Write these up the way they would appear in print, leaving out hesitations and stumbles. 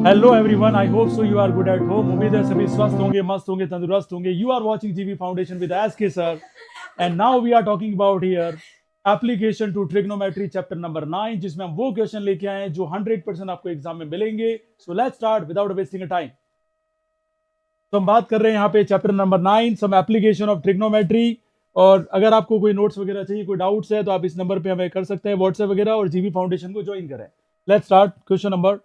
Hello everyone, I hope so you are good at home. उम्मीद है सभी स्वस्थ होंगे, मस्त होंगे, तंदुरुस्त होंगे। You are watching GV foundation with S K sir, and now we are talking about here application to trigonometry chapter number 9, जिसमें हम वो क्वेश्चन लेके आए हैं जो 100% आपको एग्जाम में मिलेंगे। So let's start without wasting time. तो हम बात कर रहे हैं यहाँ पे chapter number 9, some application of trigonometry. और अगर आपको कोई नोट्स वगैरह चाहिए, कोई डाउट्स है, तो आप इस नंबर पे हमें कर सकते हैं व्हाट्सएप वगैरह, और जीवी फाउंडेशन को ज्वाइन करें। Let's start question number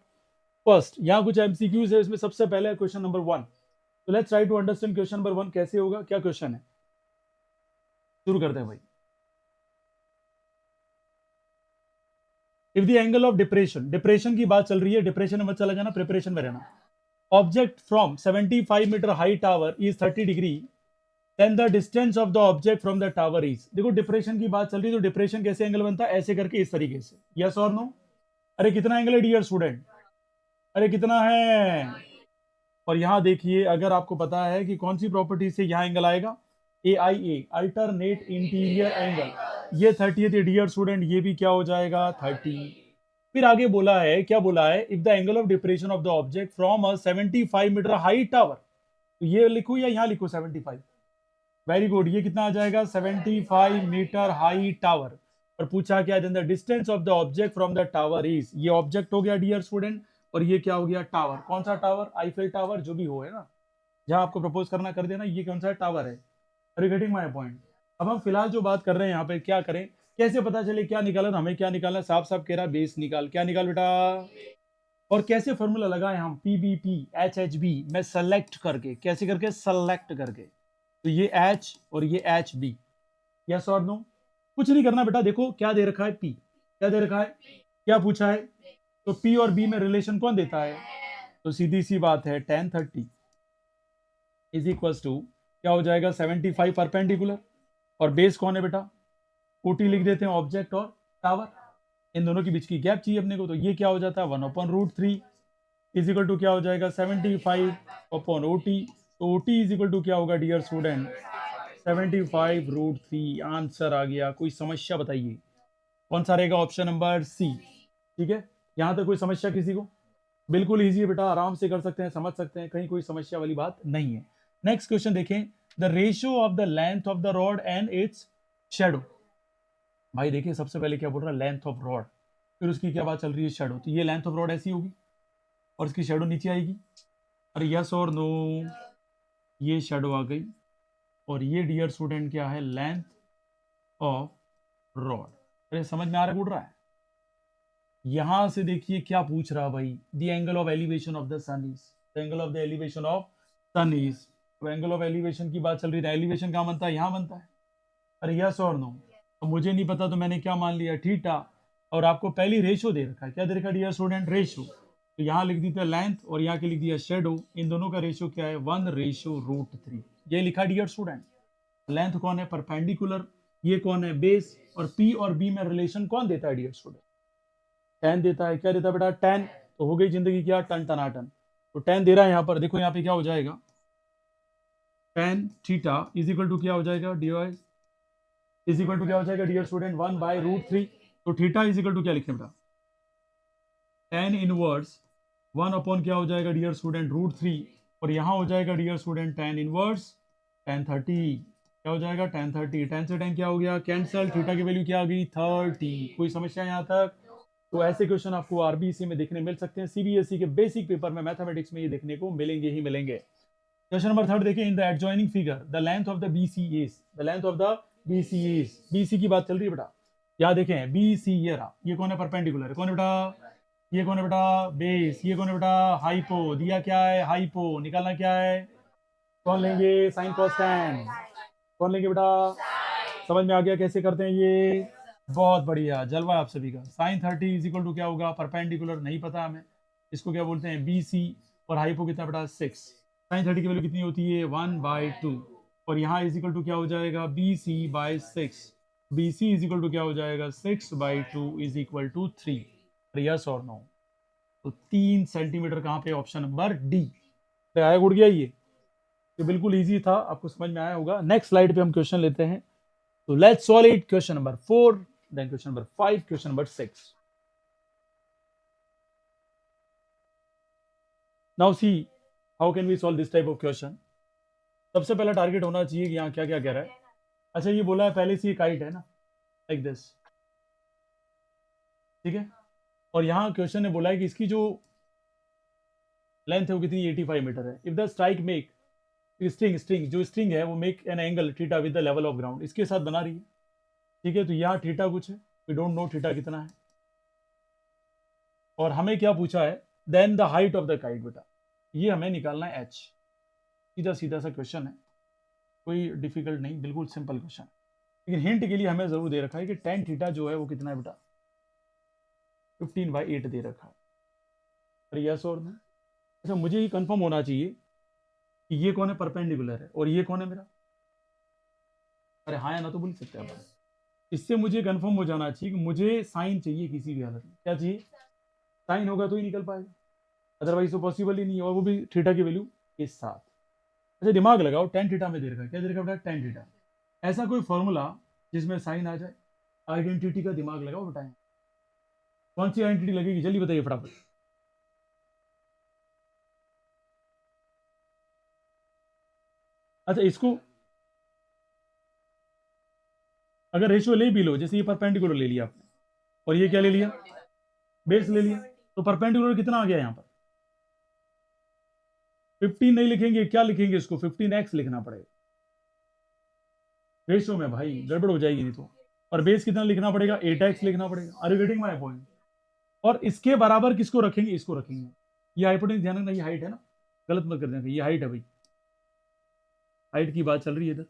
first. यहाँ कुछ एमसीक्यूज है, इसमें सबसे पहले क्वेश्चन नंबर 1। तो let's try to understand question number 1 कैसे होगा, क्या क्वेश्चन है। शुरू करते हैं भाई। If the angle of depression, depression की बात चल रही है, डिप्रेशन में मत चला जाना, प्रिपरेशन में रहना। Object from 75 metre high tower is 30 degree, then the distance of the object from the tower is. देखो डिप्रेशन की बात चल रही है, तो डिप्रेशन कैसे एंगल बनता है, ऐसे करके, इस तरीके से। यस और नो? अरे कितना एंगल है डियर स्टूडेंट, अरे कितना है। और यहां देखिए, अगर आपको पता है कि कौन सी प्रॉपर्टी से यहां एंगल आएगा, ए आई ए, अल्टरनेट इंटीरियर एंगल, ये 30 है डियर स्टूडेंट, ये भी क्या हो जाएगा 30। फिर आगे बोला है, क्या बोला है, if the angle of depression of the object from a 75 metre high tower, तो ये लिखो या यहां लिखो 75। वेरी गुड, ये कितना आ जाएगा 75 मीटर हाई टावर। और पूछा क्या, then the distance of the object from the tower is, ये ऑब्जेक्ट हो गया डियर स्टूडेंट, और ये क्या हो गया टावर। कौन सा टावर, आईफिल टावर, जो भी हो, है ना, जहां आपको प्रपोज करना कर देना। ये कौन सा टावर है। Are you getting my point? अब हम फिलहाल जो बात कर रहे हैं यहाँ पे, क्या करें, कैसे पता चले क्या निकाला, हमें क्या निकालना, साफ साफ कह रहा बेस निकाल। क्या निकाल बेटा, और कैसे फॉर्मूला लगाए हम, पीबीपी एच एच बी में सेलेक्ट करके, कैसे करके, सेलेक्ट करके। तो ये एच और ये एच बी, यस और नो? कुछ नहीं करना बेटा, देखो क्या दे रखा है, पी, क्या दे रखा है, क्या पूछा है, तो पी और बी में रिलेशन कौन देता है, तो सीधी सी बात है tan 30 इज इक्वल टू क्या हो जाएगा 75 परपेंडिकुलर, और बेस कौन है बेटा, ओटी लिख देते हैं, ऑब्जेक्ट और टावर। इन दोनों के बीच की गैप चाहिए अपने को, तो ये क्या हो जाता है 1/√3 इज इक्वल टू क्या हो जाएगा 75/OT। तो ओटी इज इक्वल टू क्या होगा डियर स्टूडेंट 75√3। आंसर आ गया। कोई समस्या बताइए, कौन सा रहेगा, ऑप्शन नंबर सी। ठीक है, यहां तक कोई समस्या किसी को? बिल्कुल इजी है बेटा, आराम से कर सकते हैं, समझ सकते हैं, कहीं कोई समस्या वाली बात नहीं है। नेक्स्ट क्वेश्चन देखें, the ratio of the length of the rod and its shadow. भाई देखिए, सबसे पहले क्या बोल रहा है, लेंथ ऑफ रॉड, फिर उसकी क्या बात चल रही है, शेडो। तो ये लेंथ ऑफ रॉड ऐसी होगी और इसकी शेडो नीचे आएगी। अरे यस और नो, ये शेडो आ गई, और ये डियर स्टूडेंट क्या है, लेंथ ऑफ रॉड। अरे समझ में आ रहा है, उड़ रहा है। यहां से देखिए क्या पूछ रहा भाई, the angle of elevation of the sun is, the angle of the elevation of sun is. तो एंगल ऑफ एलिवेशन की बात चल रही है, एलिवेशन कहाँ बनता है, यहाँ बनता है। अरे यस और नो? तो मुझे नहीं पता, तो मैंने क्या मान लिया, थीटा। और आपको पहली रेशो दे रखा है, क्या दे रखा है डियर स्टूडेंट, रेशो। तो यहाँ लिख दी थी लेंथ, और यहाँ के लिख दिया शेडो। इन दोनों का रेशो क्या है, 1/√3। ये लिखा डियर स्टूडेंट। लेंथ कौन है, परपेंडिकुलर, ये कौन है, बेस, और पी और बी में रिलेशन कौन देता है डियर स्टूडेंट, टेन देता है। क्या देता है बेटा, टेन। तो हो गई जिंदगी क्या, टन टनाटन। तो टेन दे रहा है यहाँ पर, देखो यहाँ पे क्या हो जाएगा, tan theta is equal to क्या हो जाएगा, डी इज इक्वल टू क्या हो जाएगा डियर स्टूडेंट, 1/√3। तो थीटा इज इक्वल टू क्या लिखें बेटा, टेन इनवर्स 1 क्या हो जाएगा डियर स्टूडेंट, √3। और यहाँ हो जाएगा dear student tan inverse tan30। क्या हो जाएगा tan30, टेन से टेन क्या हो गया, कैंसल, थीटा की वैल्यू क्या आ गई 30। कोई समस्या यहाँ तक? तो ऐसे क्वेश्चन आपको आरबीसी में देखने मिल सकते हैं, सीबीएसई के बेसिक पेपर में, मैथमेटिक्स में ये देखने को मिलेंगे ही मिलेंगे। क्वेश्चन नंबर 3 देखिए, in the adjoining figure the length of the BC is, the length of the BC is, BC की बात चल रही है बेटा। क्या देखें, बीसी ये रहा, ये कौन है, परपेंडिकुलर, कौन है बेटा, ये कौन है बेटा, बेस, ये कौन है बेटा, हाइपो, दिया क्या है, हाइपो, निकालना क्या है, कौन लेंगे, साइन कॉस टेन, कौन लेंगे बेटा। समझ में आ गया कैसे करते हैं ये, बहुत बढ़िया, जलवा आप सभी का। sin30 इज इक्वल टू क्या होगा, परपेंडिकुलर, नहीं पता हमें, इसको क्या बोलते हैं, बी सी। और हाइपो कितना बेटा, 6। sin30 की वैल्यू कितनी होती है, 1/2। और यहाँ इज इक्वल टू क्या हो जाएगा, BC/6। BC is equal to क्या हो जाएगा, 6/2 इज इक्वल टू 3। यस और नो? तो 3 सेंटीमीटर कहाँ पे, ऑप्शन नंबर डी। तो आया उड़ गया ये, तो बिल्कुल इजी था, आपको समझ में आया होगा। नेक्स्ट स्लाइड पे हम क्वेश्चन लेते हैं। So let's solve it. Question number 4, then question number 5, question number 6. Now see how can we solve this type of question. सबसे पहला टारगेट होना चाहिए कि यहाँ क्या क्या कह रहा है। अच्छा ये बोला है पहले से काइट है ना, लाइक दिस, ठीक है। और यहाँ क्वेश्चन ने बोला है कि इसकी जो लेंथ है वो कितनी 85 मीटर है। If the strike make string है वो make an angle theta with the level of ground, इसके साथ बना रही है, ठीक है। तो यहाँ थीटा कुछ है, वी डोंट नो थीटा कितना है। और हमें क्या पूछा है, then the height of the kite, बेटा ये हमें निकालना है h। सीधा सीधा सा क्वेश्चन है, कोई डिफिकल्ट नहीं, बिल्कुल सिंपल क्वेश्चन है। लेकिन हिंट के लिए हमें जरूर दे रखा है कि tan थीटा जो है वो कितना है बेटा, 15/8 दे रखा है। अरे यस और नो। अच्छा मुझे ये कंफर्म होना चाहिए कि ये कौन है, परपेंडिकुलर है, और ये कौन है मेरा। अरे हाँ या ना तो बोल सकते हैं आप। इससे मुझे कंफर्म हो जाना चाहिए कि मुझे साइन चाहिए किसी भी हालत में। क्या चाहिए, साइन होगा तो ही निकल पाएगा, अदरवाइज तो पॉसिबल ही नहीं है, और वो भी थीटा की वैल्यू के साथ। अच्छा दिमाग लगाओ, tan थीटा में दे रखा है, क्या दे रखा है बेटा, tan थीटा। ऐसा कोई फॉर्मूला जिसमें साइन आ जाए, आइडेंटिटी का दिमाग लगाओ बताएं, कौन सी आइडेंटिटी लगेगी, जल्दी बताइए फटाफट। अच्छा इसको अगर रेशियो ले भी लो, जैसे ये परपेंडिकुलर ले लिया आपने, और ये क्या ले लिया, बेस ले लिया, तो परपेंडिकुलर कितना आ गया यहाँ पर, 15 नहीं लिखेंगे, क्या लिखेंगे इसको, 15x लिखना पड़ेगा रेशियो में, भाई गड़बड़ हो जाएगी नहीं तो। और बेस कितना लिखना पड़ेगा, 8x लिखना पड़ेगा। Are you getting my point. और इसके बराबर किसको रखेंगे, इसको रखेंगे। ये हाइपोटेन्यूज ध्यान रखना, ये हाइट है ना, गलत मत कर देना, ये हाइट है भाई, हाइट की बात चल रही है इधर,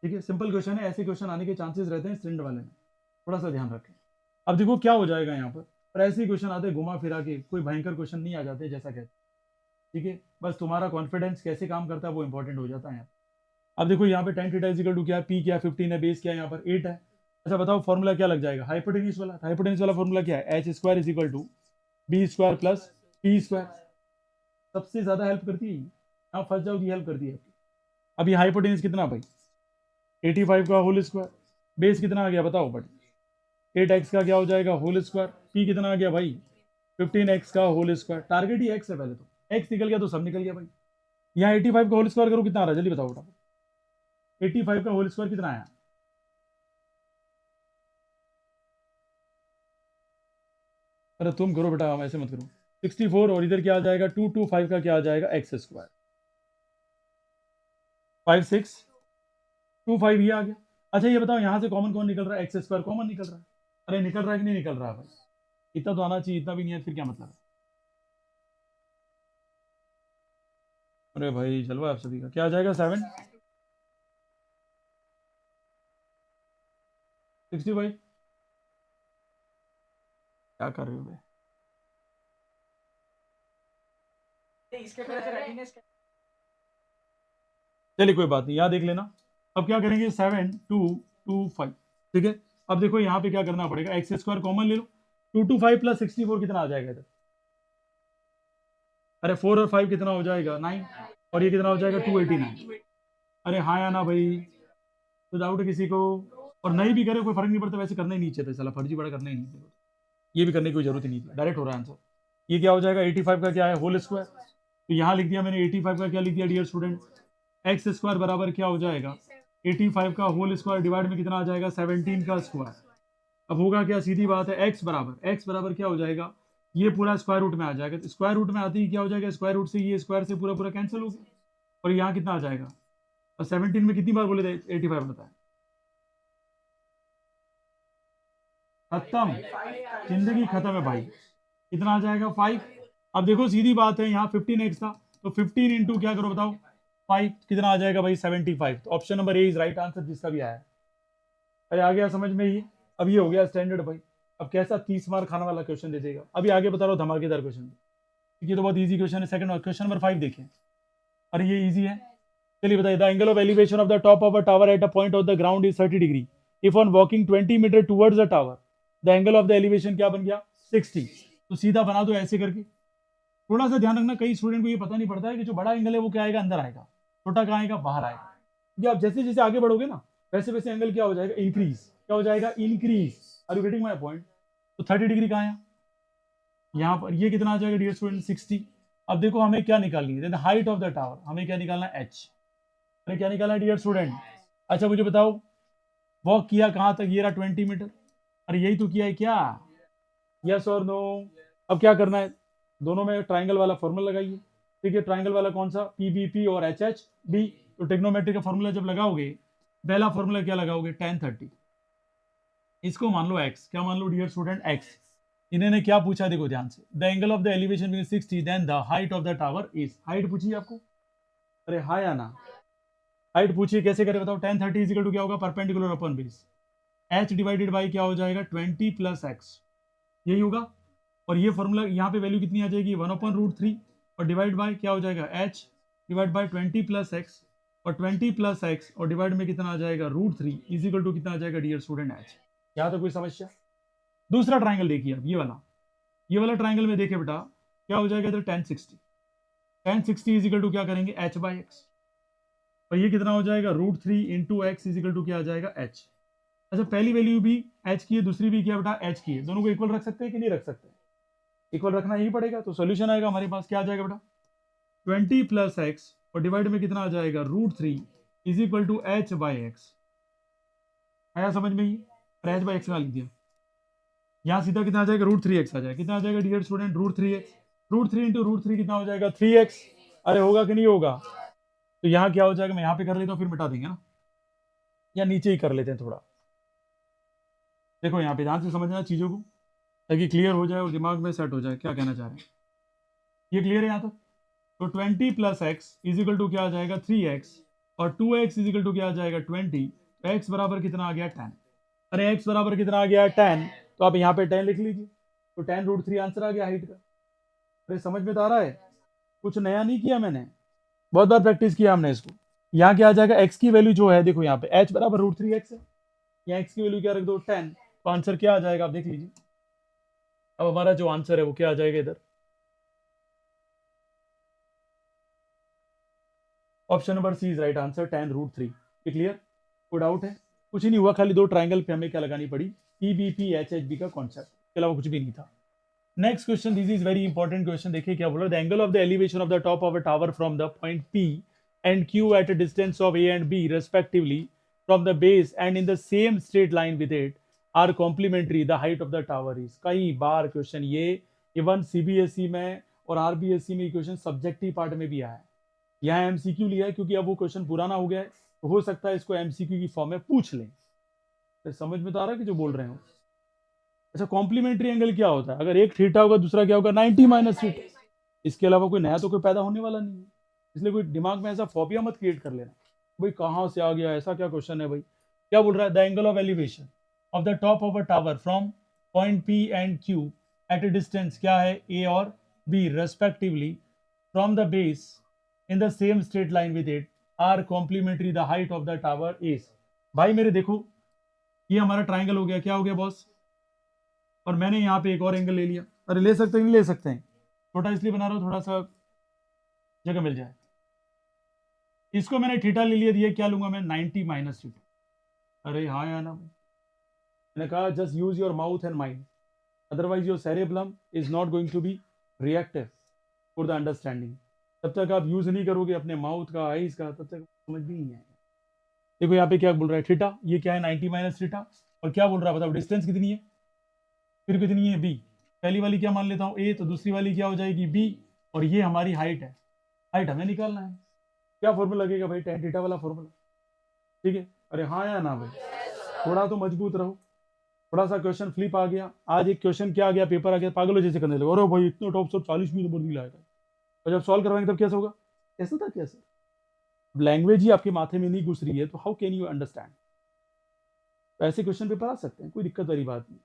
ठीक है। सिंपल क्वेश्चन है, ऐसे क्वेश्चन आने के चांसेस रहते हैं स्टैंडर्ड वाले में, थोड़ा सा ध्यान रखें। अब देखो क्या हो जाएगा यहाँ पर ऐसे क्वेश्चन आते हैं घुमा फिरा के, कोई भयंकर क्वेश्चन नहीं आ जाते जैसा कहते, ठीक है। बस तुम्हारा कॉन्फिडेंस कैसे काम करता है वो इंपॉर्टेंट हो जाता है। अब देखो यहाँ पे tan थीटा इक्वल टू क्या है, पी क्या है 15 है, बेस क्या है यहाँ पर 8 है। अच्छा बताओ फॉर्मूला क्या लग जाएगा, हाइपोटेन्यूज वाला फॉर्मूला क्या है, H square is equal to B square plus P square. सबसे ज्यादा हेल्प करती है यहाँ, फंस जाओ ये हेल्प करती है। अब ये हाइपोटेन्यूज कितना भाई, 85 का होल स्क्वायर, बेस कितना आ गया बताओ बट 8x का क्या हो जाएगा होल स्क्वायर, पी कितना आ गया भाई 15x का होल स्क्वायर। टारगेट ही x है, पहले तो x निकल गया तो सब निकल गया भाई। यहाँ 85 का होल स्क्वायर करो कितना आ रहा है, जल्दी बताओ बेटा, 85 का होल स्क्वायर कितना आया, अरे तुम करो बेटा, हम ऐसे मत करो। 64 और इधर क्या आ जाएगा 225 का क्या आ जाएगा एक्स स्क्वायर, 5625 ये आ गया। अच्छा ये बताओ यहाँ से कॉमन कौन निकल रहा है, एक्स स्क्वायर कॉमन निकल रहा है। अरे निकल रहा है कि नहीं निकल रहा है भाई, इतना तो आना चाहिए, इतना भी नहीं है फिर क्या मतलब है। अरे भाई चलो आप सभी का क्या आ जाएगा 765। क्या कर रहे हो भाई, चलिए कोई बात नहीं, यहाँ देख लेना। अब क्या करेंगे 7225, ठीक है। अब देखो यहाँ पे क्या करना पड़ेगा, एक्स स्क्वायर कॉमन ले लो, 225 प्लस 64 कितना आ जाएगा इधर, अरे 4 और 5 कितना हो जाएगा 9, और ये कितना हो जाएगा 289। अरे हाँ या ना भाई, तो डाउट है किसी को, और नहीं भी करे कोई फर्क नहीं पड़ता, वैसे करना ही नहीं चाहिए था, साला फर्जी बड़ा करना ही नहीं चाहिए, ये भी करने की कोई जरूरत ही नहीं थी, डायरेक्ट हो रहा है आंसर। ये क्या हो जाएगा 85 का क्या है होल स्क्वायर, तो यहाँ लिख दिया मैंने 85 का क्या लिख दिया डियर स्टूडेंट, एक्स स्क्वायर बराबर क्या हो जाएगा 85 का होल स्क्वायर डिवाइड में कितना आ जाएगा 17 का स्क्वायर। अब होगा क्या, सीधी बात है, एक्स बराबर क्या हो जाएगा, ये पूरा स्क्वायर रूट में आ जाएगा, तो स्क्वायर रूट में आते ही क्या हो जाएगा, स्क्वायर रूट से ये स्क्वायर से पूरा पूरा कैंसिल हो गया, और यहाँ कितना आ जाएगा, और 17 में कितनी बार बोले थे 85 बताया, खत्म, जिंदगी खत्म है भाई, कितना आ जाएगा 5। अब देखो सीधी बात है, यहाँ 15x था, तो 15 इंटू क्या करो बताओ 5 कितना आ जाएगा भाई 75। तो option number A is right answer जिसका भी आया। अरे आ गया समझ में ये, अब ये हो गया स्टैंडर्ड भाई। अब कैसा 30 मार्क खाने वाला क्वेश्चन दे देगा, अभी आगे बता रहा हूँ धमाकेदार क्वेश्चन, ये तो बहुत इजी क्वेश्चन है। सेकंड क्वेश्चन नंबर 5 देखिए, अरे ये इजी है, चलिए बताइए, the angle of elevation of the top of a tower at a point of the ground is 30 degree, if on walking 20 metre towards the tower the angle of the elevation क्या बन गया 60। तो सीधा बना दो ऐसे करके। थोड़ा सा ध्यान रखना, कई स्टूडेंट को ये पता नहीं पड़ता है कि जो बड़ा एंगल है वो क्या आएगा अंदर आएगा, छोटा कहाँ आएगा बाहर आएगा, क्योंकि आप जैसे जैसे आगे बढ़ोगे ना वैसे वैसे एंगल क्या हो जाएगा इंक्रीज, क्या हो जाएगा increase. Are you getting my point. तो 30 डिग्री कहाँ है यहाँ पर, ये कितना आ जाएगा डियर स्टूडेंट 60, अब देखो हमें क्या निकालनी है, हाइट ऑफ द टावर, हमें क्या निकालना है, एच। अरे क्या निकालना है डियर स्टूडेंट? अच्छा मुझे बताओ, वॉक किया कहाँ तक, ये रहा 20 मीटर। अरे यही तो किया है क्या? यस और नो? अब क्या करना है, दोनों में ट्राइंगल वाला फॉर्मूला लगाइए। ठीक है, ट्राइंगल वाला कौन सा, पी बी पी और एच एच बी। तो टेक्नोमेट्री का फॉर्मूला जब लगाओगे, पहला फॉर्मूला क्या लगाओगे, tan 30। इसको मान लो x, क्या मान लो डियर स्टूडेंट, x। इन्होंने क्या पूछा, देखो ध्यान से, the angle of the elevation mean 60, then the height of the tower is. Height पूछी आपको, अरे हाँ या ना? हाइट पूछिए, कैसे करें बताओ। tan 30 इजिकल टू क्या होगा, perpendicular upon base, h divided by क्या हो जाएगा, 20 प्लस एक्स, यही होगा। और ये फॉर्मूला यहाँ पे वैल्यू कितनी आ जाएगी, 1/√3, और डिवाइड बाय क्या हो जाएगा, h divide by 20 plus x, और 20 प्लस एक्स और डिवाइड में कितना आ जाएगा, √3 इजिकल टू कितना आ जाएगा डियर स्टूडेंट, h। यहाँ तो कोई समस्या? दूसरा ट्राइंगल देखिए अब, ये वाला ट्राइंगल में देखिए बेटा, क्या हो जाएगा इधर, tan 60 इजिकल टू क्या करेंगे, h बाई एक्स, और ये कितना हो जाएगा, √3 इंटू एक्स इजिकल टू क्या आ जाएगा, h। अच्छा पहली वैल्यू भी h की है, दूसरी भी क्या बेटा, h की है, दोनों को इक्वल रख सकते हैं कि नहीं रख सकते? इक्वल रखना ही पड़ेगा। तो सॉल्यूशन आएगा हमारे पास, क्या आ जाएगा बेटा, 20 प्लस एक्स और डिवाइड में कितना आ जाएगा, √3 is equal to H by X. आया समझ में? ही एच बाई एक्स का लिख दिया, यहाँ सीधा कितना आ जाएगा, √3x आ जाएगा। कितना आ जाएगा डियर स्टूडेंट, √3x, √3 इंटू √3 कितना हो जाएगा, 3x। अरे होगा कि नहीं होगा? तो यहाँ क्या हो जाएगा, मैं यहाँ पे कर लेता हूँ फिर मिटा देंगे ना, या नीचे ही कर लेते हैं थोड़ा। देखो यहाँ पे ध्यान से समझना चीजों को, ताकि क्लियर हो जाए और दिमाग में सेट हो जाए क्या कहना चाह रहे हैं। ये क्लियर है यहाँ तक? तो 20 प्लस एक्स इजिकल टू क्या आ जाएगा, 3x, और 2x इजिकल टू क्या आ जाएगा, 20। तो x बराबर कितना आ गया, 10। अरे x बराबर कितना आ गया, 10। तो आप यहाँ पे 10 लिख लीजिए, तो tan√3 आंसर आ गया हाइट का। अरे समझ में तो आ रहा है, कुछ नया नहीं किया मैंने, बहुत बार प्रैक्टिस किया हमने इसको। यहाँ क्या आ जाएगा, x की वैल्यू जो है, देखो यहाँ पे h बराबर √3x है, यहाँ x की वैल्यू क्या रख दो, 10। तो आंसर क्या आ जाएगा, आप देख लीजिए। अब हमारा जो आंसर है वो क्या आ जाएगा इधर, option number C is right answer, tan√3। Clear? कोई डाउट है? कुछ ही नहीं हुआ, खाली दो ट्राइंगल पे हमें क्या लगानी पड़ी, पीबीपी एचएचबी का कॉन्सेप्ट, के अलावा कुछ भी नहीं था। Next question, this is very important question, देखिए क्या बोला, the angle of the elevation of the top of a tower from the point P and Q at a distance of A and B respectively from the base and in the same straight line with it are complementary, the height of the tower is. कई बार question ये even CBSE में और RBSE में question subjective part में भी आया है। यहाँ एमसीक्यू लिया है क्योंकि अब वो क्वेश्चन पुराना हो गया है, तो हो सकता है इसको एमसीक्यू की फॉर्म में पूछ लें। तो समझ में तो आ रहा है कि जो बोल रहे हो? अच्छा कॉम्प्लीमेंट्री एंगल क्या होता है, अगर एक थीटा होगा दूसरा क्या होगा, 90 माइनस थीटा। इसके अलावा कोई नया तो कोई पैदा होने वाला नहीं है, इसलिए कोई दिमाग में ऐसा फोबिया मत क्रिएट कर लेना, भाई कहाँ से आ गया, ऐसा क्या क्वेश्चन है भाई। क्या बोल रहा है, the angle of elevation of the top of a tower from point P and Q at a distance क्या है, ए और b respectively from the base in the same straight line with it are complementary, the height of the tower is। भाई मेरे देखो, ये हमारा triangle हो गया, क्या हो गया बॉस, और मैंने यहाँ पे एक और एंगल ले लिया। अरे ले सकते हैं नहीं ले सकते हैं, छोटा इसलिए बना रहा हूँ थोड़ा सा जगह मिल जाए। इसको मैंने थीटा ले लिया, दिया क्या लूंगा मैं, 90 माइनस थीटा। अरे हाँ या ना, मैंने कहा just use your mouth and mind, otherwise your cerebrum is not going to be reactive for the understanding. तब तक आप यूज नहीं करोगे अपने माउथ का, आईज का, तब तक समझ भी नहीं आएगा। देखो यहाँ पे क्या बोल रहा है, थीटा, ये क्या है 90 माइनस थीटा, और क्या बोल रहा है बताओ, डिस्टेंस कितनी है, फिर कितनी है, बी। पहली वाली क्या मान लेता हूँ, ए, तो दूसरी वाली क्या हो जाएगी, बी, और ये हमारी हाइट है। हाइट हमें निकालना है, क्या फॉर्मूला लगेगा भाई, tan थीटा वाला फॉर्मूला। ठीक है? अरे हाँ या ना भाई, थोड़ा तो मजबूत रहो। थोड़ा सा क्वेश्चन फ्लिप आ गया, आज एक क्वेश्चन क्या आ गया, पेपर आ गया, पागलों जैसे करने लगे, अरे भाई इतने टॉप सब 40 भी नंबर नहीं लाएगा, और जब सॉल्व करवाएंगे तब कैसे होगा, ऐसा था कैसे? लैंग्वेज ही आपके माथे में नहीं घुस रही है तो हाउ कैन यू अंडरस्टैंड। तो ऐसे क्वेश्चन पेपर आ सकते हैं, कोई दिक्कत वाली बात नहीं।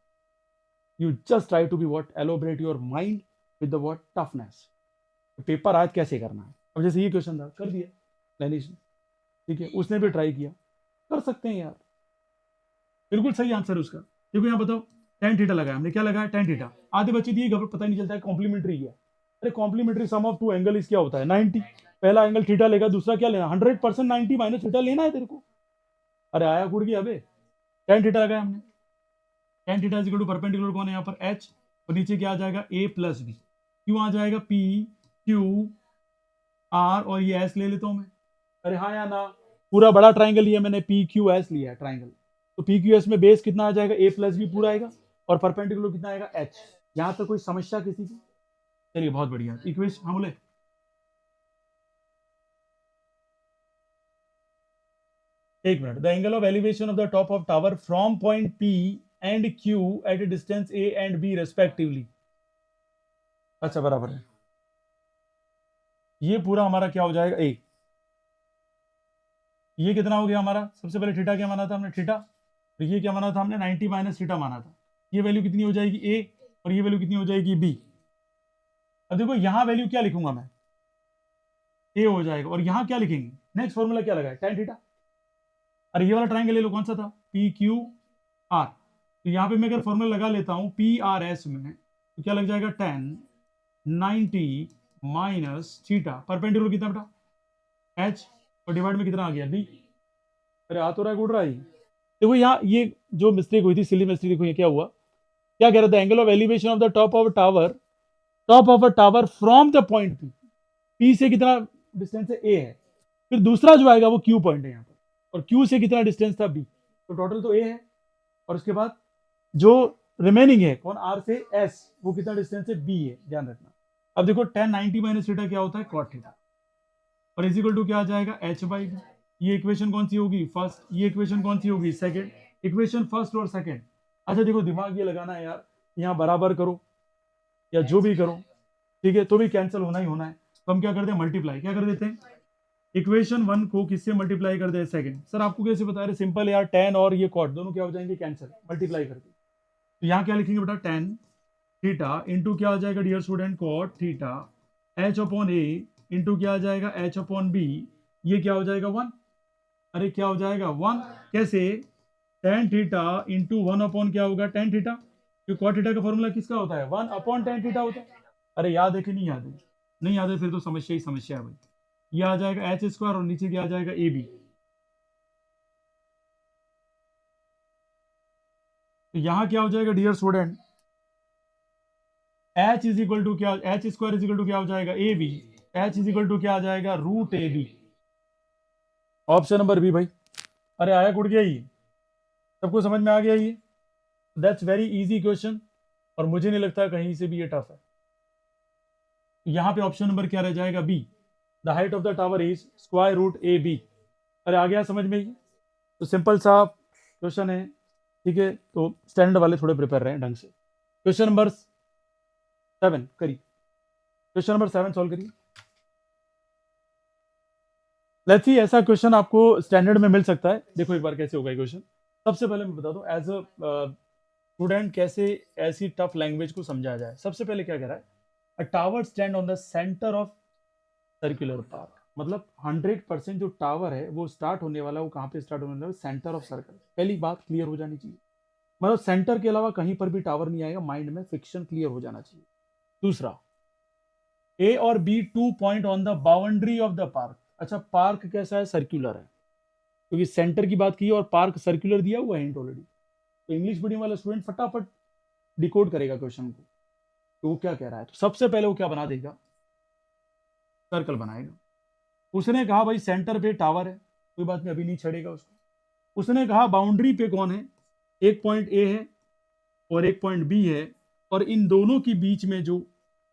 You just try to be what, elaborate your mind with the what, toughness. Paper आज कैसे करना है, अब जैसे ये क्वेश्चन था, कर दिया लैनिश ने, ठीक है, उसने भी ट्राई किया, कर सकते हैं यार, बिल्कुल सही आंसर है उसका। देखो यहाँ बताओ, tan थीटा लगाया हमने, क्या लगाया, tan थीटा। आधे बच्चे दिए पता नहीं चलता है कॉम्प्लीमेंट्री है। अरे complementary sum of two angle is क्या होता है, 90। पहला एंगल थीटा लेगा, दूसरा क्या लेना, 100% 90 माइनस थीटा लेना है तेरे को। अरे आया गुड़ गया अबे, tan थीटा लगाया हमने, tan theta equal to perpendicular कौन है यहाँ पर, h, और नीचे क्या आ जाएगा, a प्लस बी, क्यों आ जाएगा, p क्यू आर और ये एस ले लेता हूं मैं। अरे हाँ या ना, पूरा बड़ा ट्राइंगल लिया मैंने, पी क्यू एस लिया है ट्राइंगल, तो पी क्यू एस में बेस कितना आ जाएगा, ए प्लस बी पूरा आएगा, और परपेंडिकुलर कितना आएगा, एच। यहां तक कोई समस्या किसी की? चलिए बहुत बढ़िया। इक्वेशन हम बोले एक मिनट, the angle of elevation of the top of tower from point P and Q at a distance a and B respectively. अच्छा बराबर है, ये पूरा हमारा क्या हो जाएगा, ए। ये कितना हो गया हमारा, सबसे पहले थीटा क्या माना था हमने, थीटा, तो ये क्या माना था हमने, 90 माइनस थीटा माना था। ये वैल्यू कितनी हो जाएगी, ए, और ये वैल्यू कितनी हो जाएगी, बी। अब देखो यहाँ वैल्यू क्या लिखूंगा मैं, ए हो जाएगा, और यहाँ क्या लिखेंगे, नेक्स्ट फॉर्मूला क्या लगा है, tan थीटा। अरे ये वाला ट्राइंगल ले लो, कौन सा था, पी क्यू आर, तो यहाँ पे मैं अगर फॉर्मूला लगा लेता हूँ पी आर एस में, तो क्या लग जाएगा, tan 90 माइनस थीटा, परपेंडिकुलर कितना बेटा, एच, और डिवाइड में कितना आ गया, बी। अरे आ तो रहा है, उड़ रहा है। देखो यहाँ ये जो मिस्टेक हुई थी, सिली मिस्टेक, देखो ये क्या हुआ, क्या कह रहा था, angle of elevation of the top of tower, top of a tower from the point P, P से कितना डिस्टेंस है, ए है, फिर दूसरा जो आएगा वो क्यू पॉइंट है यहाँ पर, और क्यू से कितना डिस्टेंस था, बी, तो टोटल तो ए है, और उसके बाद जो रिमेनिंग है कौन, आर से एस, वो कितना डिस्टेंस है, बी है, ध्यान रखना। अब देखो tan 90 माइनस थीटा क्या होता है, cot थीटा, और इज इक्वल टू क्या आ जाएगा, एच बाई बी। ये इक्वेशन कौन सी होगी, फर्स्ट, ये इक्वेशन कौन सी होगी, सेकंड, इक्वेशन फर्स्ट और सेकंड। अच्छा देखो दिमाग ये लगाना है यार, यहाँ बराबर करो या जो भी करो, ठीक है, तो भी कैंसिल होना ही होना है, तो हम क्या करते हैं, मल्टीप्लाई, क्या कर देते हैं, इक्वेशन वन को किससे मल्टीप्लाई कर दे, सेकंड। सर आपको कैसे बता रहे, सिंपल यार, tan और ये cot दोनों क्या हो जाएंगे, कैंसिल, मल्टीप्लाई करके, तो यहाँ क्या लिखेंगे बेटा, tan थीटा इंटू क्या आ जाएगा dear student, cot theta, H upon A into क्या आ जाएगा, एच अपॉन बी, ये क्या हो जाएगा, वन। अरे क्या हो जाएगा, वन, कैसे, tan theta into one upon क्या होगा, tan थीटा, क्योंकि cot थीटा का फॉर्मूला किसका होता है, वन अपॉन tan थीटा होता है। अरे याद है कि नहीं याद है, नहीं याद है फिर तो समस्या ही समस्या है भाई। ये आ जाएगा एच स्क्वायर, और नीचे क्या आ जाएगा, ए बी। तो यहां क्या हो जाएगा dear student, H is equal to क्या, H square is equal to क्या हो जाएगा, A B, H is equal to क्या आ जाएगा, रूट ए बी। ऑप्शन नंबर बी भाई। अरे आया कुड़ गया, ये सबको समझ में आ गया, ये दैट्स वेरी इजी क्वेश्चन, और मुझे नहीं लगता कहीं से भी ये टफ है। यहां पे ऑप्शन नंबर क्या रह जाएगा, b, the height of the tower is square root A b. अरे आ गया समझ में ये, तो सिंपल सा क्वेश्चन है, ठीक है, तो स्टैंडर्ड वाले थोड़े प्रिपेयर रहे ढंग से। क्वेश्चन नंबर 7 करिए, क्वेश्चन नंबर 7 सॉल्व करिए। लेट्स सी, ऐसा क्वेश्चन आपको स्टैंडर्ड में मिल सकता है, देखो एक बार कैसे होगा क्वेश्चन। सबसे पहले मैं बता दूं एज अ स्टूडेंट कैसे ऐसी टफ लैंग्वेज को समझा जाए। सबसे पहले क्या कह रहा है, अ tower stand on the centre of circular park, मतलब 100% जो टावर है वो स्टार्ट होने वाला है, वो कहाँ पे स्टार्ट होने वाला है, सेंटर ऑफ सर्कल। पहली बात क्लियर हो जानी चाहिए, मतलब सेंटर के अलावा कहीं पर भी टावर नहीं आएगा, माइंड में फिक्शन क्लियर हो जाना चाहिए। दूसरा, ए और b 2 point on the boundary of the park. अच्छा पार्क कैसा है, सर्कुलर है, क्योंकि सेंटर की बात की है और पार्क सर्कुलर दिया हुआ है हिंट ऑलरेडी, तो इंग्लिश मीडियम वाला स्टूडेंट फटाफट डिकोड करेगा क्वेश्चन को, तो वो क्या कह रहा है, तो सबसे पहले वो क्या बना देगा, सर्कल बनाएगा। उसने कहा भाई सेंटर पे टावर है, कोई बात नहीं, अभी नहीं छड़ेगा उसको। उसने कहा बाउंड्री पे कौन है, एक पॉइंट ए है और एक पॉइंट बी है, और इन दोनों के बीच में जो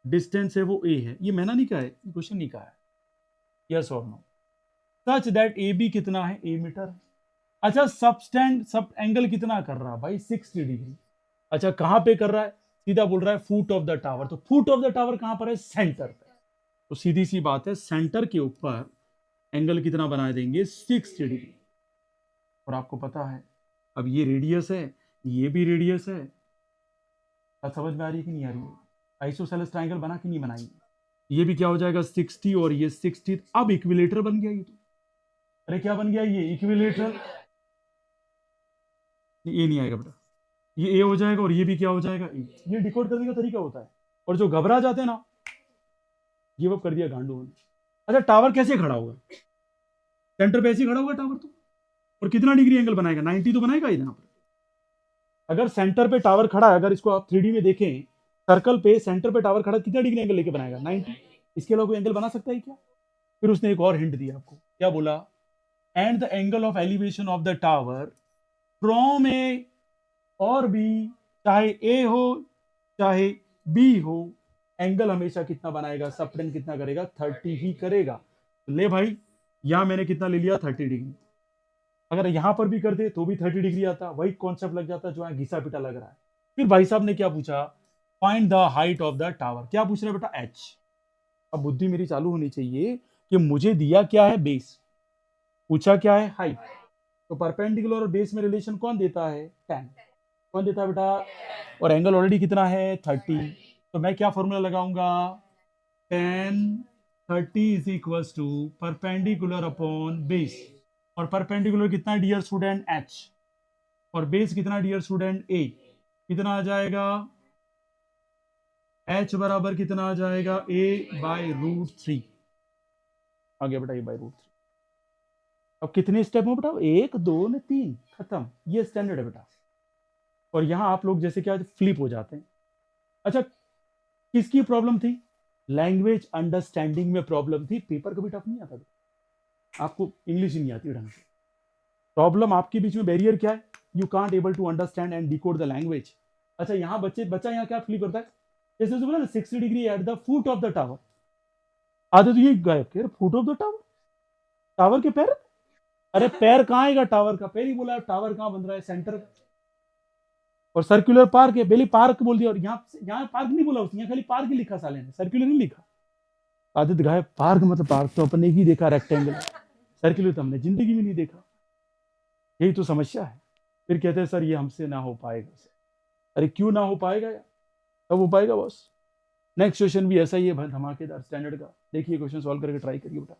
डिस्टेंस है वो ए है। ये मैंने नहीं कहा है, क्वेश्चन नहीं कहा है, यस और no, such that a b कितना है, ए मीटर। अच्छा सब एंगल कितना कर रहा है भाई, 60 डिग्री। अच्छा कहां पे कर रहा है, सीधा बोल रहा है फुट ऑफ द टावर, तो फुट ऑफ द टावर कहां पर है, सेंटर पे, तो सीधी सी बात है सेंटर के ऊपर एंगल कितना बना देंगे, 60 डिग्री। और आपको पता है अब ये रेडियस है, ये भी रेडियस है, अब समझ में आ रही है कि नहीं आ रही है, आइसोसेलेस ट्राइंगल बना कि नहीं बनाई, ये भी क्या हो जाएगा 60 और ये 60, अब इक्विलेटर बन गया ये तो। अरे क्या बन गया, ये इक्विलेटर, ये नहीं आएगा बेटा, ये ए हो जाएगा, और ये भी क्या हो जाएगा, ए। ये डिकोड करने का तरीका होता है, और जो घबरा जाते हैं ना, ये वो कर दिया गांडू ने। अच्छा टावर कैसे खड़ा होगा, सेंटर पे ऐसे ही खड़ा होगा टावर तो, और कितना डिग्री एंगल बनाएगा, 90 तो बनाएगा यहाँ पर। अगर सेंटर पे टावर खड़ा है, अगर इसको आप 3D में देखें, सर्कल पे सेंटर पे टावर खड़ा कितना डिग्री एंगल लेके बनाएगा, 90। इसके अलावा कोई एंगल बना सकता है क्या? फिर उसने एक और हिंट दिया आपको, क्या बोला? And the angle of elevation of the tower from A और बी, चाहे ए हो चाहे बी हो, एंगल हमेशा कितना बनाएगा? सबटेंड कितना करेगा? 30 ही करेगा। तो ले भाई, यहां मैंने कितना ले लिया? 30 डिग्री। अगर यहां पर भी कर दे तो भी 30 डिग्री आता, वही कॉन्सेप्ट लग जाता जो यहाँ घिसा पिटा लग रहा है। फिर भाई साहब ने क्या पूछा? Find the height of the tower. क्या पूछ रहे बेटा? एच। अब बुद्धि मेरी चालू होनी चाहिए कि मुझे दिया क्या है? बेस। पूछा क्या है? हाइट। तो परपेंडिकुलर और बेस में रिलेशन कौन देता है? tan। कौन देता है बेटा? और एंगल ऑलरेडी कितना है? 30। तो मैं क्या फॉर्मूला लगाऊंगा? tan 30 is equal to perpendicular upon base. और परपेंडिकुलर कितना है डियर स्टूडेंट? h। और बेस कितना डियर स्टूडेंट? a। कितना आ जाएगा? h बराबर कितना आ जाएगा? a/√3। आ गया बेटा a/√3। अब कितने स्टेप में बेटा? 1 2 ने 3, खत्म। ये स्टैंडर्ड है बेटा। और यहां आप लोग जैसे क्या फ्लिप हो जाते हैं। अच्छा, किसकी प्रॉब्लम थी? लैंग्वेज अंडरस्टैंडिंग में प्रॉब्लम थी। पेपर कभी टफ नहीं आता, आपको इंग्लिश ही नहीं आती ढंग से। प्रॉब्लम आपके बीच में बैरियर क्या है? You can't able to understand and decode the language. अच्छा, यहाँ बच्चा यहाँ क्या फ्लिप करता है? जैसे बोला ना 60 degree at the foot of the tower. आधे तो ये गायब के foot of the tower, tower के पैर। अरे पैर कहाँ आएगा? टावर का पैर ही बोला। टावर कहाँ बन रहा है? सेंटर। और सर्कुलर पार्क है, पहले पार्क बोल दिया। और यहाँ पार्क नहीं बोला उसने, यहाँ खाली पार्क ही लिखा साले ने, सर्कुलर नहीं लिखा। आदित्य गायब। पार्क मतलब पार्क तो अपन ने ही देखा, रेक्टेंगल। सर्कुलर तो हमने जिंदगी में नहीं देखा। यही तो समस्या है। फिर कहते हैं सर ये हमसे ना हो पाएगा सर। अरे क्यों ना हो पाएगा यार? कब हो पाएगा बॉस? नेक्स्ट क्वेश्चन भी ऐसा ही है धमाकेदार स्टैंडर्ड का। देखिए क्वेश्चन सॉल्व करके ट्राई करिए बेटा।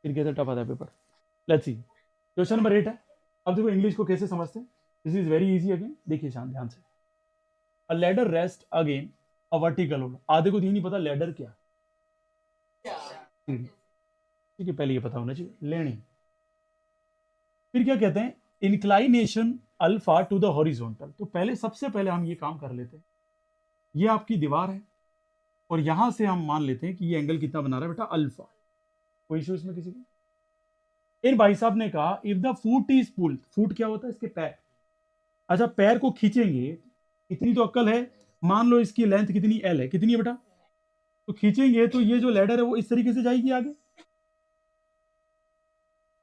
फिर कहते टफ आता है paper. Let's see, question number 8 है। अब देखो इंग्लिश को कैसे समझते हैं। This is very easy again, देखिए शान ध्यान से। अ ladder rest again a vertical whole. आधे को ये नहीं पता लैडर क्या। ठीक है, पहले ये पता होना चाहिए लेनी। फिर क्या कहते हैं? Inclination alpha two the horizontal. तो पहले सबसे पहले हम ये काम कर लेते हैं। ये आपकी दीवार है और यहां से हम मान लेते हैं कि ये एंगल कितना बना रहा है बेटा? अल्फा। कोई इशू इसमें किसी को? इन भाई साहब ने कहा if the foot is pulled. Foot क्या होता है? इसके पैर। अच्छा, पैर को खींचेंगे, इतनी तो अक्ल है। मान लो इसकी लेंथ कितनी? एल है। कितनी है बेटा? तो खींचेंगे तो ये जो लैडर है वो इस तरीके से जाएगी आगे।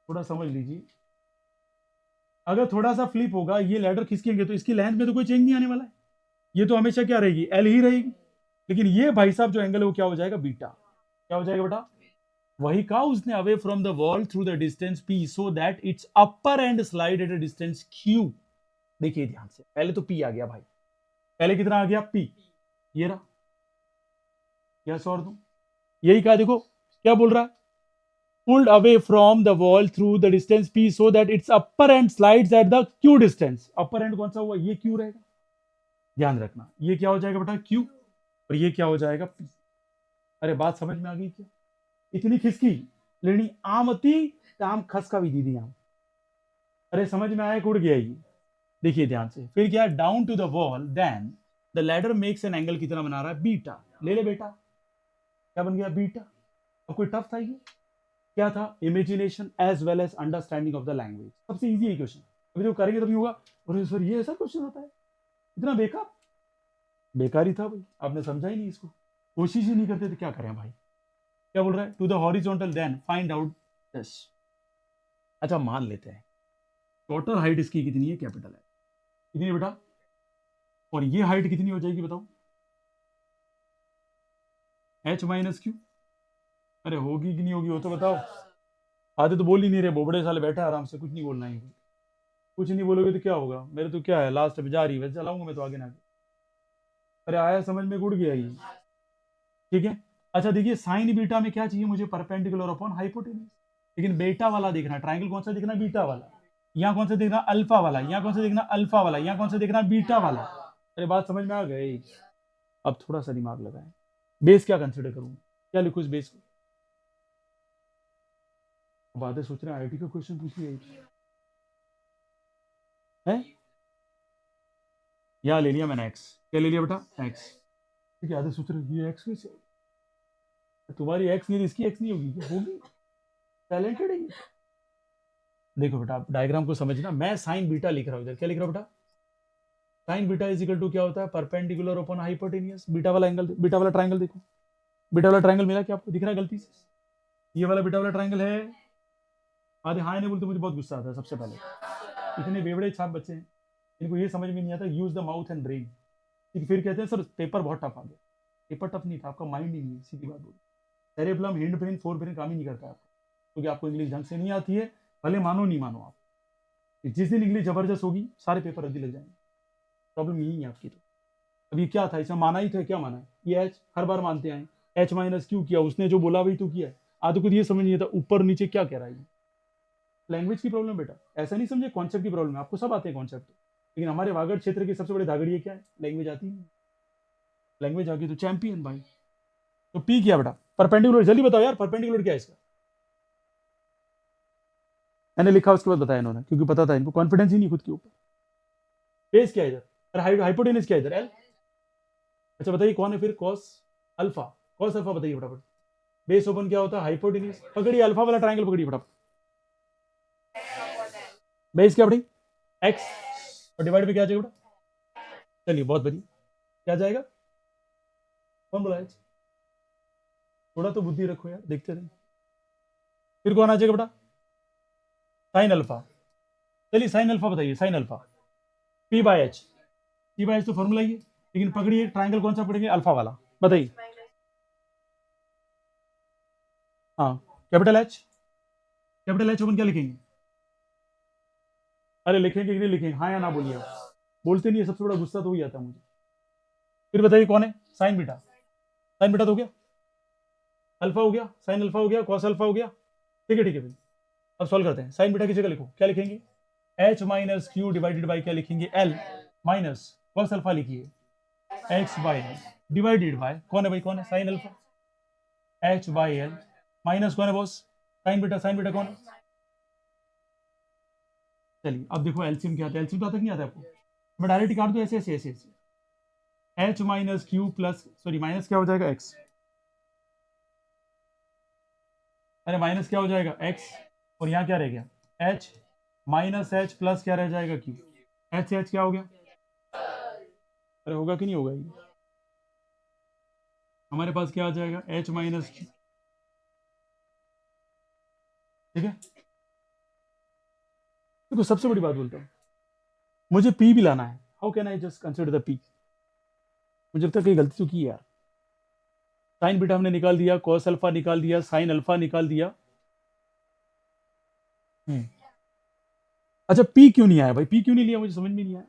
थोड़ा समझ लीजिए। अगर थोड़ा सा फ्लिप होगा, ये लैडर खींचेंगे तो इसकी लेंथ में तो कोई चेंज नहीं आने वाला है। ये तो हमेशा क्या रहेगी? एल ही रहेगी। लेकिन ये भाई साहब जो एंगल है वो क्या हो जाएगा? बीटा। क्या हो जाएगा बेटा? वही कहा उसने, away from the wall through the distance P so that it's upper and slide eight a distance Q. देखिए ध्यान से, पहले तो पी आ गया भाई। पहले कितना आ गया? पी। ये रहा। यस और दो। यही कहा, देखो क्या बोल रहा है? Pulled away from the wall through the distance P so that it's upper and slides at the Q distance. Upper and कौन सा हुआ? ये क्यू रहेगा। ध्यान रखना, ये क्या हो जाएगा बेटा? क्यू। और ये क्या हो जाएगा? पी। अरे बात समझ में आ गई क्या? इतनी खिसकी लेनी आमती काम खसका भी दीदी आम। अरे समझ में आया? उड़ गया ये। देखिए ध्यान से, फिर क्या? Down to the wall then the ladder makes an angle कितना बना रहा है? बीटा। ले ले बेटा, क्या बन गया? बीटा। अब कोई टफ था ये? क्या था? Imagination as well as understanding of the language. सबसे इजी है क्वेश्चन। अभी तो करेंगे तभी होगा। और सर ये ऐसा क्वेश्चन होता है? इतना बेकार। बेकार ही था भाई, आपने समझा ही नहीं इसको। कोशिश ही नहीं करते तो क्या करें भाई। क्या बोल रहा है? To the horizontal then find out this. अच्छा मान लेते हैं टोटल हाइट इसकी कितनी है? कैपिटल है। कितनी है बेटा? और ये हाइट कितनी हो जाएगी बताओ? h-q। अरे होगी कि नहीं होगी वो तो बताओ। आधे तो बोल ही नहीं रहे, बोबड़े साले बैठे आराम से, कुछ नहीं बोलना है। कुछ नहीं बोलोगे तो क्या होगा? मेरे तो क्या है, लास्ट में जा रही है, चलाऊंगा मैं तो आगे ना आगे। अरे आया समझ में? उड़ गया ये। ठीक है। अच्छा देखिए, साइन बीटा में क्या चाहिए मुझे? Perpendicular upon hypotenuse. लेकिन बेटा वाला देखना, ट्राइंगल कौन सा देखना? बीटा वाला। यहाँ कौन सा देखना? अल्फा वाला। यहाँ कौन सा देखना? अल्फा वाला। यहाँ कौन सा देखना? बीटा वाला। अरे बात समझ में आ गई? अब थोड़ा सा दिमाग लगाएं। बेस क्या कंसिडर करूँ? क्या लिखूँ इस बेस को? बातें सोच रहे हैं आईटी का क्वेश्चन पूछ लिया है। यहाँ ले लिया मैंने एक्स। क्या ले लिया बेटा? एक्स। ठीक है, आधे सोच रहे ये एक्स कैसे, तुम्हारी एक्स नहीं इसकी एक्स नहीं होगी क्या, होगी, टैलेंटेड है ये। देखो बेटा, आप डायग्राम को समझना, मैं साइन बीटा लिख रहा हूँ इधर, क्या लिख रहा हूँ बेटा, sine beta is equal to क्या होता है, परपेंडिकुलर अपॉन हाइपोटेनियस, बीटा वाला एंगल, बीटा वाला ट्रायंगल देखो, बीटा वाला ट्रायंगल मिला क्या आपको, दिख रहा है गलती से, ये वाला बीटा वाला ट्रायंगल है। आधे हाँ नहीं बोलते मुझे बहुत गुस्सा आता है, सबसे पहले इतने बेवड़े छाप बच्चे हैं, इनको ये समझ में नहीं आता, use the mouth and brain. फिर कहते हैं सर पेपर बहुत टफ आ गया, पेपर टफ नहीं था, आपका माइंड ही नहीं है, सीधी बात बोली, cerebrum, hind brain, fore brain काम ही नहीं करता है आपका, क्योंकि आपको इंग्लिश ढंग से नहीं आती है, भले मानो नहीं मानो आप, जिस दिन इंग्लिश जबरदस्त होगी सारे पेपर रद्दी लग जाएंगे, प्रॉब्लम यही है आपकी। तो अब ये क्या था, इसमें माना ही था, क्या माना है, ये एच हर बार मानते हैं, एच माइनस क्यू किया, उसने जो बोला वही तो किया है, आधे को ये समझ नहीं आता ऊपर नीचे क्या कह रहा है, लैंग्वेज की प्रॉब्लम बेटा, ऐसा नहीं समझे कॉन्सेप्ट की प्रॉब्लम है, आपको सब आते हैं कॉन्सेप्ट, लेकिन हमारे वागड़ क्षेत्र के सबसे बड़े धागड़िए क्या है, लैंग्वेज आती नहीं, लैंग्वेज आ गई तो चैंपियन भाई। तो पी किया बेटा, परपेंडिकुलर, जल्दी बताओ यार परपेंडिकुलर क्या है इसका, मैंने लिखा उसके बाद बताया इन्होंने, क्योंकि पता था इनको, कॉन्फिडेंस ही नहीं खुद के ऊपर। बेस क्या है इधर, अरे हाइपोटेनस क्या है इधर, एल। अच्छा बताइए कौन है फिर, कॉस अल्फा, कॉस अल्फा बताइए फटाफट, बेस ओपन क्या होता है, हाइपोटेनस, पकड़िए अल्फा वाला ट्रायंगल पकड़िए फटाफट, बेस क्या पड़ी, एक्स, और डिवाइड में क्या आ जाएगा बेटा, चलिए बहुत बढ़िया, क्या जाएगा, कौन बोला एच, थोड़ा तो बुद्धि रखो यार, देखते रहे, फिर कौन आ जाएगा बेटा, साइन अल्फा, चलिए साइन अल्फा बताइए, sine alpha, P by H, P by H तो फॉर्मूला ही है, लेकिन पकड़िए ट्रायंगल कौन सा पकड़ेंगे, अल्फा वाला, बताइए, हाँ capital H, capital H open क्या लिखेंगे, अरे लिखेंगे कि नहीं लिखेंगे, हाँ या ना बोलिए आप, बोलते नहीं है, सबसे बड़ा गुस्सा तो वही आता है मुझे, फिर बताइए कौन है, साइन बीटा, साइन बीटा तो हो गया, अल्फा हो गया, साइन अल्फा हो गया, कॉस अल्फा हो गया, ठीक है भाई, अब सॉल्व करते हैं, साइन बीटा की जगह लिखो, क्या लिखेंगे, H minus Q divided by क्या लिखेंगे, एल माइनस कॉस अल्फा लिखिए, x by L divided by कौन है भाई, कौन है sine alpha, H by L minus कौन है बॉस, साइन बीटा कौन है, चलिए अब देखो एलसीएम क्या आता है, एलसीएम तो आता नहीं आता आपको, मैं डायरेक्ट काट दूं, ऐसे ऐसे ऐसे ऐसे, H minus Q plus, sorry minus क्या हो जाएगा, एक्स, अरे माइनस क्या हो जाएगा, एक्स, और यहाँ क्या रह गया, एच माइनस एच प्लस क्या रह जाएगा, क्यू, एच एच क्या हो गया, अरे होगा कि नहीं होगा ये, हमारे पास क्या आ जाएगा, एच माइनस क्यू, ठीक है, देखो सबसे बड़ी बात बोलता हूँ, मुझे पी भी लाना है, how can I just consider the P, मुझे लगता है कहीं गलती तो की है यार, साइन बीटा हमने निकाल दिया, कॉस अल्फा निकाल दिया, साइन अल्फा निकाल दिया, अच्छा पी क्यों नहीं आया भाई, पी क्यों नहीं लिया, मुझे समझ में नहीं आया,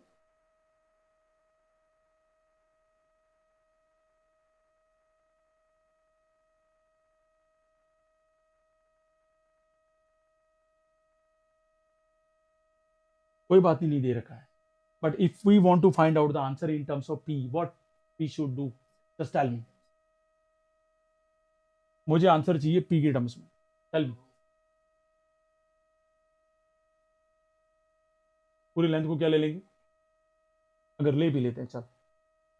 कोई बात नहीं, नहीं दे रखा है, but if we want to find out the answer in terms of P, what we should do, just tell me, मुझे आंसर चाहिए पी के टर्म्स में, टेल मी, पूरी लेंथ को क्या ले लेंगे, अगर ले भी लेते हैं चल,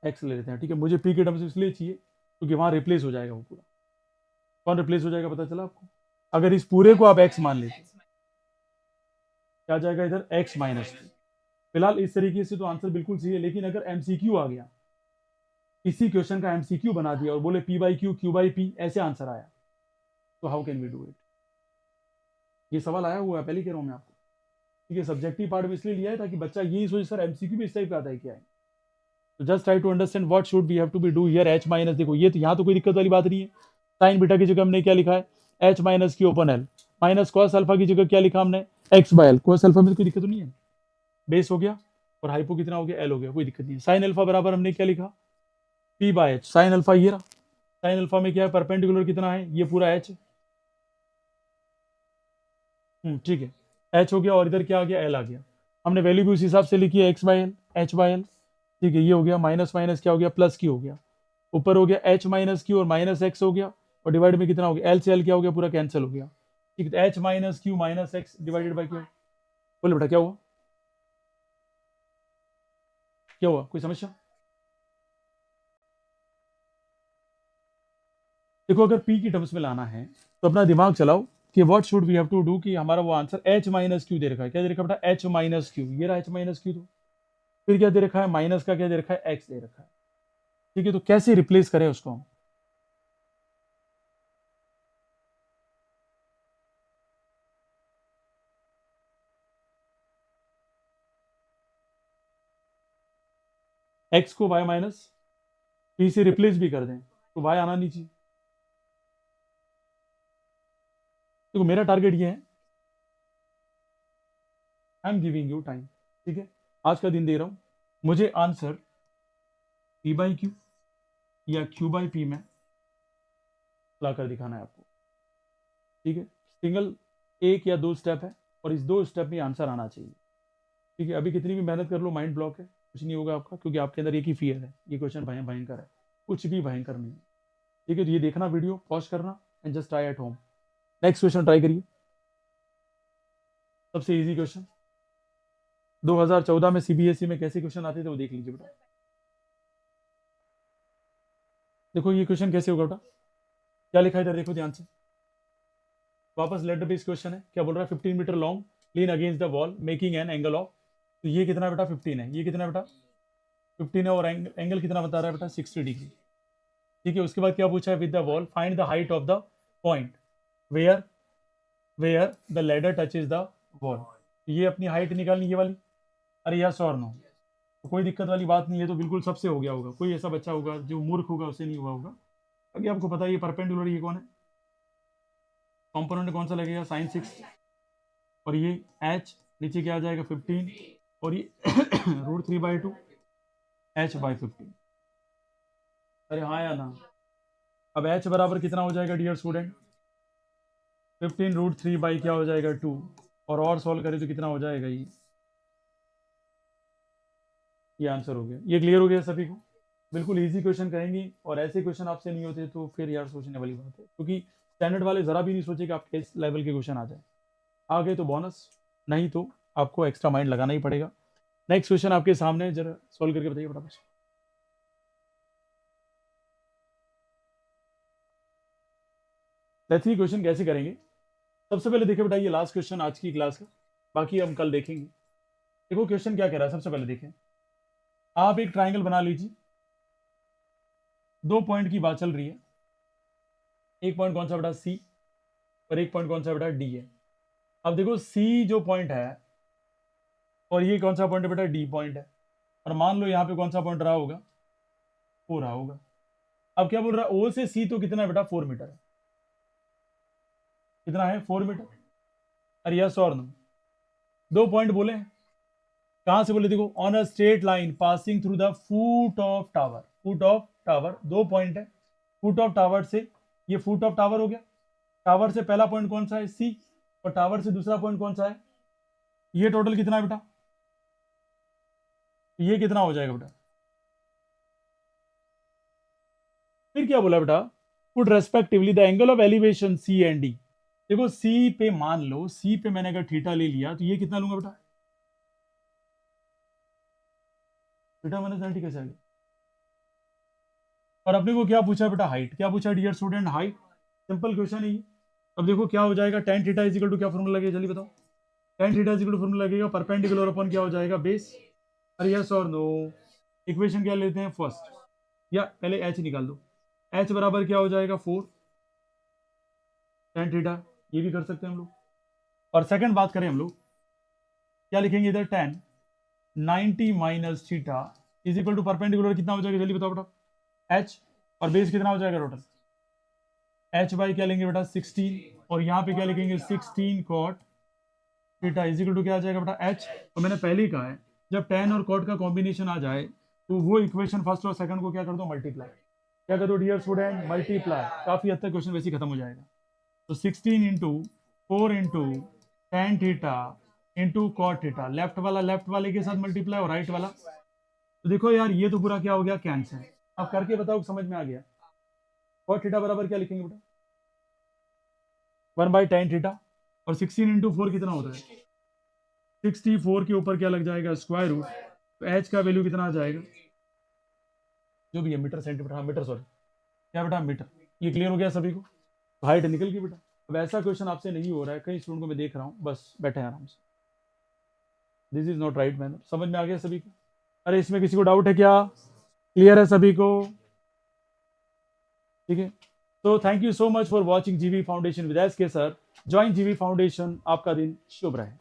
एक्स ले लेते हैं, ठीक है, मुझे पी के टर्म्स इसलिए चाहिए क्योंकि वहां रिप्लेस हो जाएगा वो पूरा, कौन रिप्लेस हो जाएगा पता चला आपको, अगर इस पूरे को आप एक्स मान लेते, क्या आ जाएगा इधर, एक्स माइनस, फिलहाल इस तरीके से तो आंसर बिल्कुल सही है, लेकिन अगर एमसीक्यू आ गया, इसी क्वेश्चन का एमसीक्यू बना दिया और बोले P by Q, Q by P, ऐसे आंसर आया, तो how can we do it, ये सवाल आया हुआ है, पहले कह रहा हूं मैं आपको, ठीक है, सब्जेक्टिव पार्ट में इसलिए लिया है ताकि बच्चा यही सोचे सर एमसीक्यू भी इस टाइप का आता है क्या है, तो just try to understand what should we have to be do here, H minus, देखो ये तो यहाँ तो कोई दिक्कत वाली बात नहीं है, साइन बीटा की जगह हमने क्या लिखा है, H minus Q open L, minus cos alpha की जगह क्या लिखा हमने, x by L, cos alpha में तो कोई दिक्कत नहीं है, बेस हो गया, और हाइपो कितना हो गया, एल हो गया, कोई दिक्कत नहीं है, साइन अल्फा बराबर हमने क्या लिखा, P by H, sine alpha ये रहा, साइन अल्फा में क्या है, परपेंडिकुलर कितना है, ये पूरा एच, ठीक है, एच हो गया, और इधर क्या आ गया, एल आ गया, हमने वैल्यू भी उस हिसाब से लिखी है, x by L, H by L, ठीक है, ये हो गया, माइनस माइनस क्या हो गया, प्लस क्यू हो गया, ऊपर हो गया एच माइनस क्यू और माइनस एक्स हो गया, और डिवाइड में कितना हो गया, एल से एल क्या हो गया, पूरा कैंसिल हो गया, ठीक है, H minus Q minus x divided by Q, बोले बेटा क्या हुआ, क्या हुआ, कोई समस्या, देखो अगर p की टर्म्स में लाना है तो अपना दिमाग चलाओ कि what should we have to do कि हमारा वो आंसर h माइनस क्यू दे रखा है। क्या दे रखा है बेटा? h minus Q. ये रहा h माइनस क्यू। तो फिर क्या दे रखा है? माइनस का क्या दे रखा है? x दे रखा है। ठीक है, तो कैसे रिप्लेस करें उसको हम? x को y माइनस p से रिप्लेस भी कर दें तो y आना नहीं चाहिए। देखो मेरा टारगेट ये है, I am giving you time. ठीक है, आज का दिन दे रहा हूं, मुझे आंसर p बाई क्यू या q बाई p में लाकर दिखाना है आपको। ठीक है, सिंगल एक या दो स्टेप है और इस दो स्टेप में आंसर आना चाहिए। ठीक है, अभी कितनी भी मेहनत कर लो माइंड ब्लॉक है, कुछ नहीं होगा आपका, क्योंकि आपके अंदर एक ही फियर है, ये क्वेश्चन भयंकर है, कुछ भी भयंकर नहीं है। ठीक है, तो ये देखना वीडियो पॉज करना and just try at home. Next question try करिए, सबसे इजी क्वेश्चन। 2014 में सीबीएसई में कैसे क्वेश्चन आते थे वो देख लीजिए बेटा। देखो ये क्वेश्चन कैसे होगा बेटा, क्या लिखा है इधर देखो ध्यान से। वापस लेटर बेस्ड क्वेश्चन है, क्या बोल रहा है? 15 metre long, lean against the wall making an angle of, तो ये कितना बेटा? 15 है। ये कितना बेटा? 15 है, और एंगल कितना बता रहा है बेटा? 60 डिग्री। ठीक है, उसके बाद क्या पूछा है? With the wall find the height of the point where where the ladder touches the wall. ये अपनी हाइट निकालनी, ये वाली। अरे यस और नो, तो कोई दिक्कत वाली बात नहीं है, तो बिल्कुल सबसे हो गया होगा। कोई ऐसा बच्चा होगा जो मूर्ख होगा उसे नहीं हुआ होगा। अभी आपको पता है ये परपेंडिकुलर, ये कौन है? कॉम्पोनेंट कौन सा लगेगा? साइन 6। और ये एच नीचे क्या आ जाएगा? 15। और ये √3/2 h/15। अरे हाँ या ना? अब h बराबर कितना हो जाएगा डियर स्टूडेंट? 15 √3 बाई क्या हो जाएगा? 2। और सॉल्व करें तो कितना हो जाएगा? ये आंसर हो गया। ये क्लियर हो गया सभी को? बिल्कुल इजी क्वेश्चन कहेंगे, और ऐसे क्वेश्चन आपसे नहीं होते तो फिर यार सोचने वाली बात है, क्योंकि स्टैंडर्ड वाले जरा भी नहीं सोचे कि आपके इस लेवल के क्वेश्चन आ जाए। आ गए तो बोनस, नहीं तो आपको एक्स्ट्रा माइंड लगाना ही पड़ेगा। नेक्स्ट क्वेश्चन आपके सामने, जरा सॉल्व करके बताइए फटाफट। लेट्स सी क्वेश्चन कैसे करेंगे। सबसे पहले देखिए बेटा, ये लास्ट क्वेश्चन आज की क्लास का, बाकी हम कल देखेंगे। देखो क्वेश्चन क्या कह रहा है, सबसे पहले देखें। आप एक ट्राइंगल बना लीजिए, दो पॉइंट की बात चल रही है। एक पॉइंट कौन सा बेटा? सी। और एक पॉइंट कौन सा बेटा? डी है। अब देखो सी जो पॉइंट है, और ये कौन सा पॉइंट है बेटा? डी पॉइंट है। और मान लो यहाँ पे कौन सा पॉइंट रहा होगा? ओ रहा होगा। अब क्या बोल रहा है? ओ से सी तो कितना है बेटा? 4 मीटर है। कितना है? 4 मीटर। अरे यस और नो? दो पॉइंट बोले हैं, कहां से बोले? देखो, on a straight line passing through the foot of tower. Foot of tower, दो पॉइंट है। फुट ऑफ टावर से, ये फुट ऑफ टावर हो गया। टावर से पहला पॉइंट कौन सा है? सी। और टावर से दूसरा पॉइंट कौन सा है? ये टोटल कितना है बेटा? ये कितना हो जाएगा बेटा? फिर क्या बोला बेटा? Put respectively the angle of elevation C and D. देखो सी पे, मान लो सी पे मैंने अगर थीटा ले लिया तो ये कितना लूंगा बेटा? थीटा माइनस 90 कैसे आ गया? और अपने को क्या पूछा बेटा? हाइट। क्या पूछा dear student? Height. Simple question है ये। अब देखो क्या हो जाएगा, tan theta is equal to क्या फॉर्मूला लगेगा? जल्दी बताओ। Tan theta is equal to formula लगेगा परपेंडिकुलर अपॉन क्या हो जाएगा? बेस। अरे यस और नो? इक्वेशन क्या लेते हैं फर्स्ट, या पहले एच निकाल दो। एच बराबर क्या हो जाएगा? 4 टेन थीटा। ये भी कर सकते हैं हम लोग। और सेकंड बात करें हम लोग, क्या लिखेंगे इधर? 10 90 minus theta is equal to perpendicular कितना हो जाएगा? जल्दी बताओ बेटा। एच। और बेस कितना हो जाएगा टोटल? एच बाई क्या लेंगे बेटा? 16। और यहाँ पे क्या लिखेंगे? 16 cot theta is equal to क्या आ जाएगा बेटा? एच। और मैंने पहले ही कहा है, जब टेन और कॉट का कॉम्बिनेशन आ जाए तो वो इक्वेशन फर्स्ट और सेकंड को क्या कर दो? मल्टीप्लाई। क्या कर दो डियर स्टूडेंट? मल्टीप्लाई। काफी हद तक क्वेश्चन वैसे ही खत्म हो जाएगा। तो 16 into 4 into tan theta into cot theta, left वाला लेफ्ट वाले के साथ मल्टीप्लाई और राइट वाला। तो देखो यार, ये तो पूरा क्या हो गया? कैंसिल। अब करके बताओ समझ में आ गया? कॉट थीटा बराबर क्या लिखेंगे बेटा? 1/tan theta. और 16 इंटू 4 कितना होता है? 64 के ऊपर क्या लग जाएगा? Square root. तो एच का वैल्यू कितना आ जाएगा? जो भी है, मीटर सेंटीमीटर, हाँ मीटर, सॉरी क्या बेटा? मीटर। ये क्लियर हो गया सभी को? हाइट निकल गई बेटा। अब ऐसा क्वेश्चन आपसे नहीं हो रहा है, कई स्टूडेंट को मैं देख रहा हूँ बस बैठे हैं आराम से, this is not right manner. समझ में आ गया सभी को? अरे इसमें किसी को डाउट है क्या? क्लियर है सभी को? ठीक है, तो thank you so much for watching जीवी foundation with S K sir. Join जीवी फाउंडेशन, आपका दिन शुभ रहे।